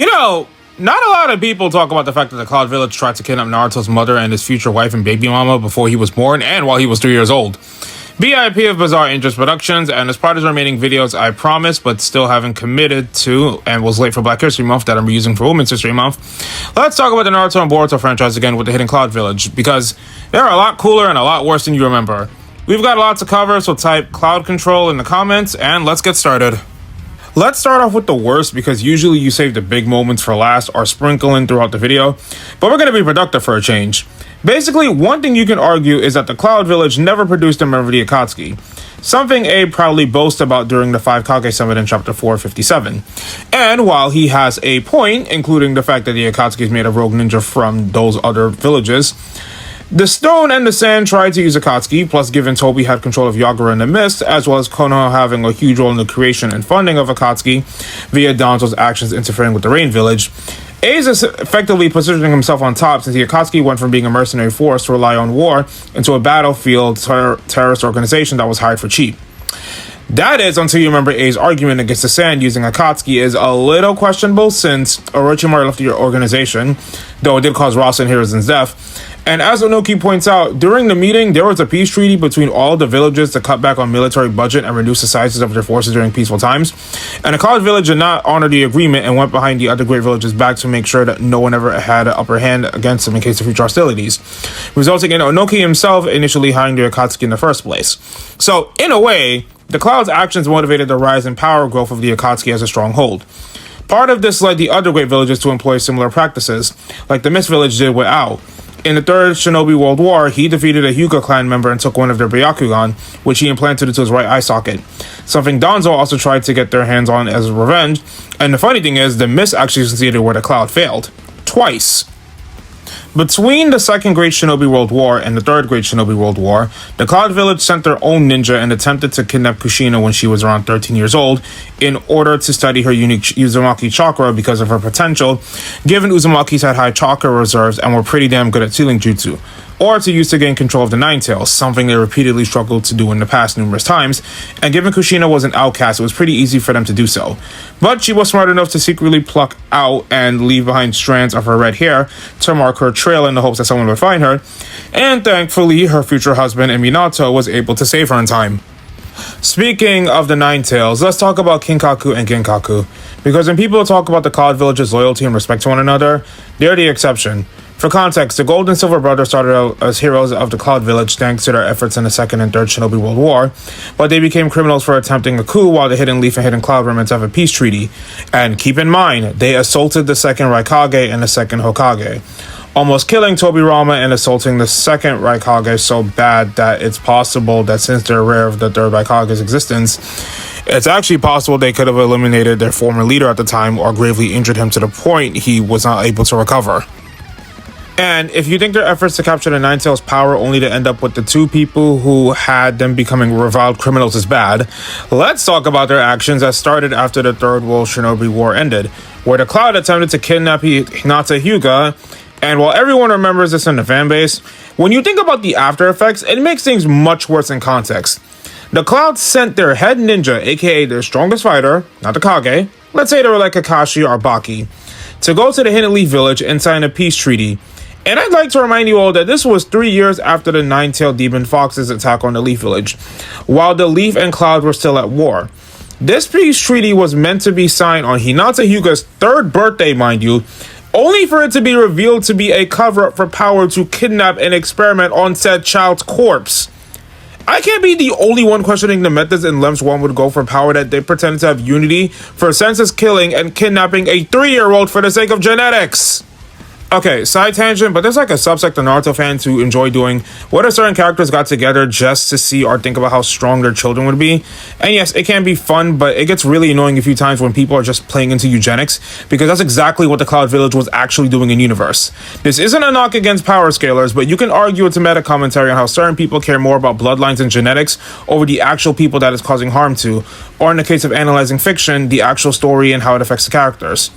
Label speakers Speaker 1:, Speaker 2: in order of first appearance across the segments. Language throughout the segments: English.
Speaker 1: You know, not a lot of people talk about the fact that the Cloud Village tried to kidnap Naruto's mother and his future wife and baby mama before he was born and while he was 3 years old. BIP of Bizarre Interest Productions, and as part of his remaining videos I promised but still haven't committed to and was late for Black History Month that I'm reusing for Women's History Month, let's talk about the Naruto and Boruto franchise again with the Hidden Cloud Village, because they're a lot cooler and a lot worse than you remember. We've got a lot to cover, so type cloud control in the comments and let's get started. Let's start off with the worst, because usually you save the big moments for last or sprinkle in throughout the video, but we're going to be productive for a change. Basically, one thing you can argue is that the Cloud Village never produced a member of the Akatsuki, something Abe proudly boasts about during the 5 Kage Summit in chapter 457. And while he has a point, including the fact that the Akatsuki is made of rogue ninja from those other villages, the Stone and the Sand tried to use Akatsuki, plus given Toby had control of Yagura and the Mist, as well as Konoha having a huge role in the creation and funding of Akatsuki via Danzo's actions interfering with the Rain Village, Ace is effectively positioning himself on top, since the Akatsuki went from being a mercenary force to rely on war into a battlefield terrorist organization that was hired for cheap. That is, until you remember A's argument against the Sand using Akatsuki is a little questionable, since Orochimaru left the organization, though it did cause Rasa and Hiruzen's death. And as Onoki points out, during the meeting, there was a peace treaty between all the villages to cut back on military budget and reduce the sizes of their forces during peaceful times. And the Cloud Village did not honor the agreement and went behind the other great villages' back to make sure that no one ever had an upper hand against them in case of future hostilities, resulting in Onoki himself initially hiring the Akatsuki in the first place. So, in a way, the Cloud's actions motivated the rise and power growth of the Akatsuki as a stronghold. Part of this led the other great villages to employ similar practices, like the Mist Village did with Ao. In the Third Shinobi World War, he defeated a Hyuga clan member and took one of their Byakugan, which he implanted into his right eye socket, something Danzo also tried to get their hands on as revenge. And the funny thing is, the Mist actually succeeded where the Cloud failed. Twice. Between the Second Great Shinobi World War and the Third Great Shinobi World War, the Cloud Village sent their own ninja and attempted to kidnap Kushina when she was around 13 years old in order to study her unique Uzumaki chakra because of her potential, given Uzumakis had high chakra reserves and were pretty damn good at sealing jutsu, or to use to gain control of the Nine Tails, something they repeatedly struggled to do in the past numerous times, and given Kushina was an outcast, it was pretty easy for them to do so. But she was smart enough to secretly pluck out and leave behind strands of her red hair to mark her trail in the hopes that someone would find her, and thankfully her future husband Minato was able to save her in time. Speaking of the Nine Tails, let's talk about Kinkaku and Genkaku, because when people talk about the Cloud Village's loyalty and respect to one another, they're the exception. For context, the Gold and Silver Brothers started out as heroes of the Cloud Village thanks to their efforts in the Second and Third Shinobi World War, but they became criminals for attempting a coup while the Hidden Leaf and Hidden Cloud were meant to have a peace treaty. And keep in mind, they assaulted the Second Raikage and the Second Hokage, almost killing Tobirama and assaulting the Second Raikage so bad that it's possible that since they're aware of the Third Raikage's existence, it's actually possible they could have eliminated their former leader at the time or gravely injured him to the point he was not able to recover. And if you think their efforts to capture the Nine Tails' power only to end up with the two people who had them becoming reviled criminals is bad, let's talk about their actions that started after the Third World Shinobi War ended, where the Cloud attempted to kidnap Hinata Hyuga. And while everyone remembers this in the fanbase, when you think about the after effects, it makes things much worse in context. The Cloud sent their head ninja, aka their strongest fighter, not the Kage, let's say they were like Kakashi or Baki, to go to the Hidden Leaf Village and sign a peace treaty. And I'd like to remind you all that this was 3 years after the Nine-Tailed Demon Fox's attack on the Leaf Village, while the Leaf and Cloud were still at war. This peace treaty was meant to be signed on Hinata Hyuga's 3rd birthday, mind you, only for it to be revealed to be a cover-up for power to kidnap and experiment on said child's corpse. I can't be the only one questioning the methods in lengths one would go for power that they pretended to have unity for senseless killing and kidnapping a 3-year-old for the sake of genetics. Okay, side tangent, but there's like a subsect of Naruto fans who enjoy doing what if certain characters got together just to see or think about how strong their children would be. And yes, it can be fun, but it gets really annoying a few times when people are just playing into eugenics, because that's exactly what the Cloud Village was actually doing in universe. This isn't a knock against power scalers, but you can argue it's a meta commentary on how certain people care more about bloodlines and genetics over the actual people that it's causing harm to, or in the case of analyzing fiction, the actual story and how it affects the characters.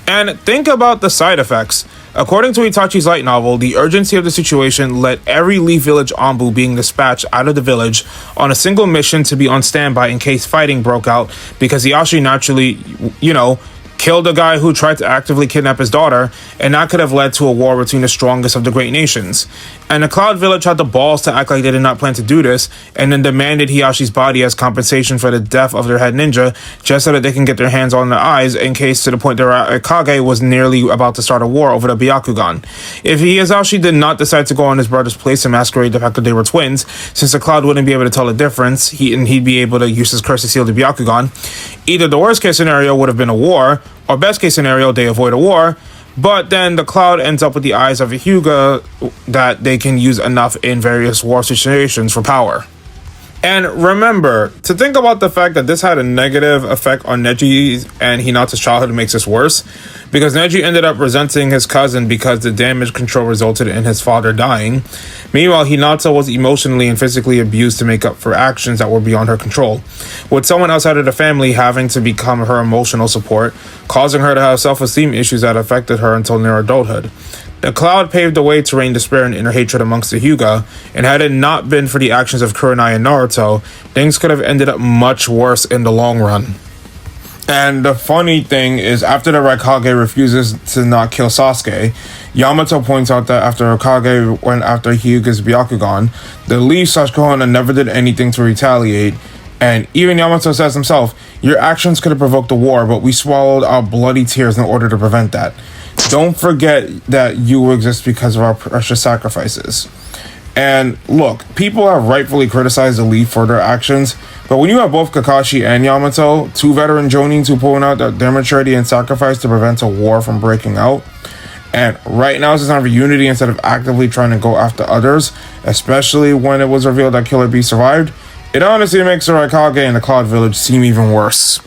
Speaker 1: And think about the side effects. According to Itachi's light novel, the urgency of the situation led every Leaf Village Anbu being dispatched out of the village on a single mission to be on standby in case fighting broke out, because Hiashi naturally, killed a guy who tried to actively kidnap his daughter, and that could have led to a war between the strongest of the great nations. And the Cloud Village had the balls to act like they did not plan to do this, and then demanded Hiyashi's body as compensation for the death of their head ninja, just so that they can get their hands on their eyes, in case to the point that Kage was nearly about to start a war over the Byakugan. If Hiyashi did not decide to go on his brother's place and masquerade the fact that they were twins, since the Cloud wouldn't be able to tell the difference, he'd be able to use his curse to seal the Byakugan, either the worst case scenario would have been a war, or best case scenario, they avoid a war. But then the Cloud ends up with the eyes of a Hyuga that they can use enough in various war situations for power. And remember, to think about the fact that this had a negative effect on Neji's and Hinata's childhood makes this worse, because Neji ended up resenting his cousin because the damage control resulted in his father dying. Meanwhile, Hinata was emotionally and physically abused to make up for actions that were beyond her control, with someone outside of the family having to become her emotional support, causing her to have self-esteem issues that affected her until near adulthood. The Cloud paved the way to rain despair and inner hatred amongst the Hyuga, and had it not been for the actions of Kurenai and Naruto, things could have ended up much worse in the long run. And the funny thing is, after the Raikage refuses to not kill Sasuke, Yamato points out that after Raikage went after Hyuga's Byakugan, the Lee Sashikohana never did anything to retaliate, and even Yamato says himself, "Your actions could have provoked a war, but we swallowed our bloody tears in order to prevent that. Don't forget that you exist because of our precious sacrifices." And look, people have rightfully criticized the Leaf for their actions, but when you have both Kakashi and Yamato, two veteran Jonins who pulling out their maturity and sacrifice to prevent a war from breaking out, and right now it's a time for unity instead of actively trying to go after others, especially when it was revealed that Killer Bee survived, it honestly makes the Raikage and the Cloud Village seem even worse.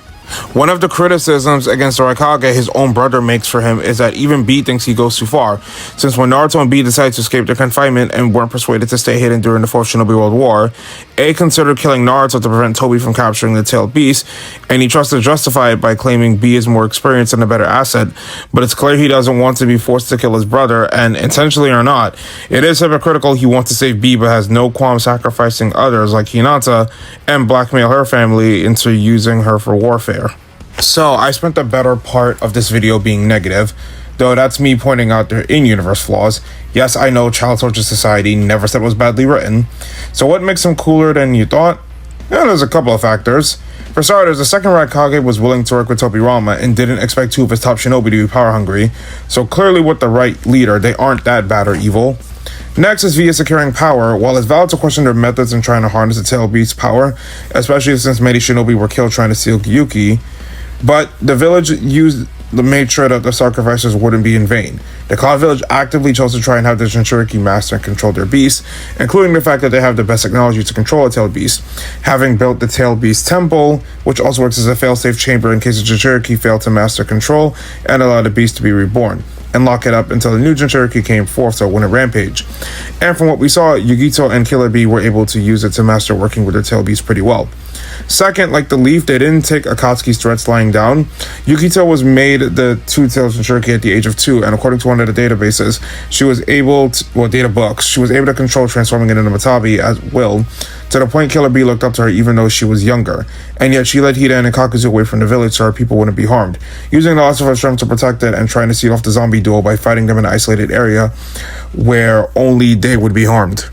Speaker 1: One of the criticisms against the Raikage his own brother makes for him is that even B thinks he goes too far, since when Naruto and B decided to escape their confinement and weren't persuaded to stay hidden during the Fourth Shinobi World War, A considered killing Naruto to prevent Tobi from capturing the tailed beast, and he tries to justify it by claiming B is more experienced and a better asset, but it's clear he doesn't want to be forced to kill his brother, and intentionally or not, it is hypocritical he wants to save B but has no qualm sacrificing others like Hinata and blackmail her family into using her for warfare. So, I spent the better part of this video being negative, though that's me pointing out their in-universe flaws. Yes, I know Child Soldier Society never said it was badly written. So what makes them cooler than you thought? Yeah, there's a couple of factors. For starters, the second Raikage was willing to work with Tobirama and didn't expect two of his top shinobi to be power-hungry, so clearly with the right leader, they aren't that bad or evil. Next is via securing power. While it's valid to question their methods in trying to harness the tail beast's power, especially since many shinobi were killed trying to steal Gyuki, but the village made sure that the sacrifices wouldn't be in vain. The Cloud Village actively chose to try and have the Jinchuriki master and control their beasts, including the fact that they have the best technology to control a tailed beast, having built the tailed beast temple, which also works as a fail-safe chamber in case the Jinchuriki fail to master control and allow the beast to be reborn, and lock it up until the new Jinchuriki came forth so it wouldn't rampage. And from what we saw, Yugito and Killer Bee were able to use it to master working with their tailed beast pretty well. Second, like the Leaf, they didn't take Akatsuki's threats lying down. Yukito was made the two-tailed Jinchuriki at the age of 2, and according to one of the databases, she was able to, data books, she was able to control transforming it into Matabi at will, to the point Killer Bee looked up to her even though she was younger, and yet she led Hida and Kakuzu away from the village so her people wouldn't be harmed, using the loss of her strength to protect it and trying to see off the zombie duel by fighting them in an isolated area where only they would be harmed.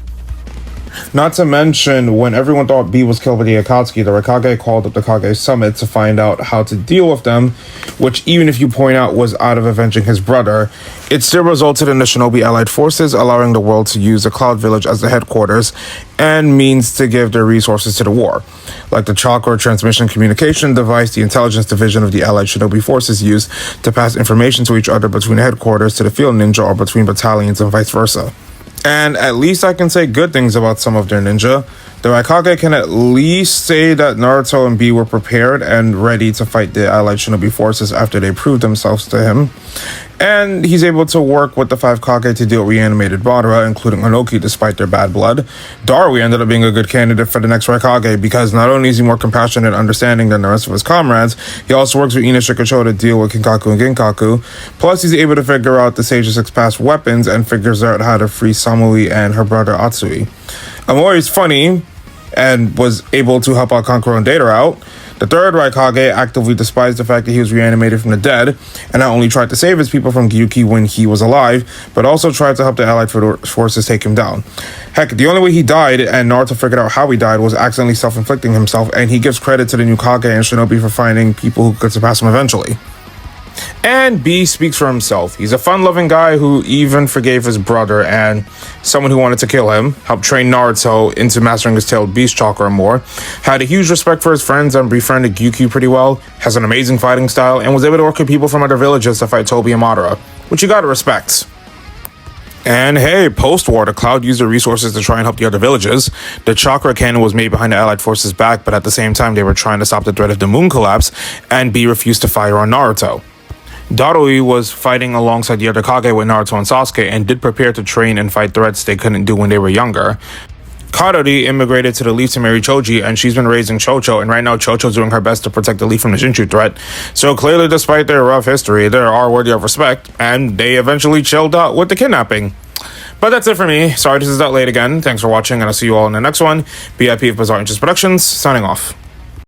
Speaker 1: Not to mention, when everyone thought B was killed by the Akatsuki, the Raikage called up the Kage Summit to find out how to deal with them, which even if you point out was out of avenging his brother, it still resulted in the Shinobi Allied Forces allowing the world to use the Cloud Village as the headquarters and means to give their resources to the war, like the chakra transmission communication device the intelligence division of the Allied Shinobi Forces use to pass information to each other between headquarters to the field ninja or between battalions and vice versa. And at least I can say good things about some of their ninja. The Raikage can at least say that Naruto and B were prepared and ready to fight the Allied Shinobi forces after they proved themselves to him. And he's able to work with the 5 Kage to deal with reanimated Madara, including Onoki, despite their bad blood. Darui ended up being a good candidate for the next Raikage because not only is he more compassionate and understanding than the rest of his comrades, he also works with Ina Shikacho to deal with Kinkaku and Ginkaku. Plus, he's able to figure out the Sage of Six past weapons and figures out how to free Samui and her brother Atsui. Amori's funny and was able to help out Kankuro and Data out. The third Raikage actively despised the fact that he was reanimated from the dead, and not only tried to save his people from Gyuki when he was alive, but also tried to help the Allied forces take him down. Heck, the only way he died, and Naruto figured out how he died, was accidentally self-inflicting himself, and he gives credit to the new Kage and Shinobi for finding people who could surpass him eventually. And B speaks for himself. He's a fun-loving guy who even forgave his brother and someone who wanted to kill him, helped train Naruto into mastering his tailed beast chakra and more, had a huge respect for his friends and befriended Gyuki pretty well, has an amazing fighting style, and was able to work with people from other villages to fight Tobi and Madara, which you gotta respect. And hey, post-war, the Cloud used their resources to try and help the other villages. The chakra cannon was made behind the Allied forces' back, but at the same time, they were trying to stop the threat of the moon collapse, and B refused to fire on Naruto. Darui was fighting alongside the other Kage with Naruto and Sasuke and did prepare to train and fight threats they couldn't do when they were younger. Karori immigrated to the Leaf to marry Choji, and she's been raising Chocho, and right now Chocho's doing her best to protect the Leaf from the Shinshu threat. So clearly, despite their rough history, they are worthy of respect, and they eventually chilled out with the kidnapping. But that's it for me. Sorry this is that late again. Thanks for watching, and I'll see you all in the next one. BIP of Bizarre Interest Productions, signing off.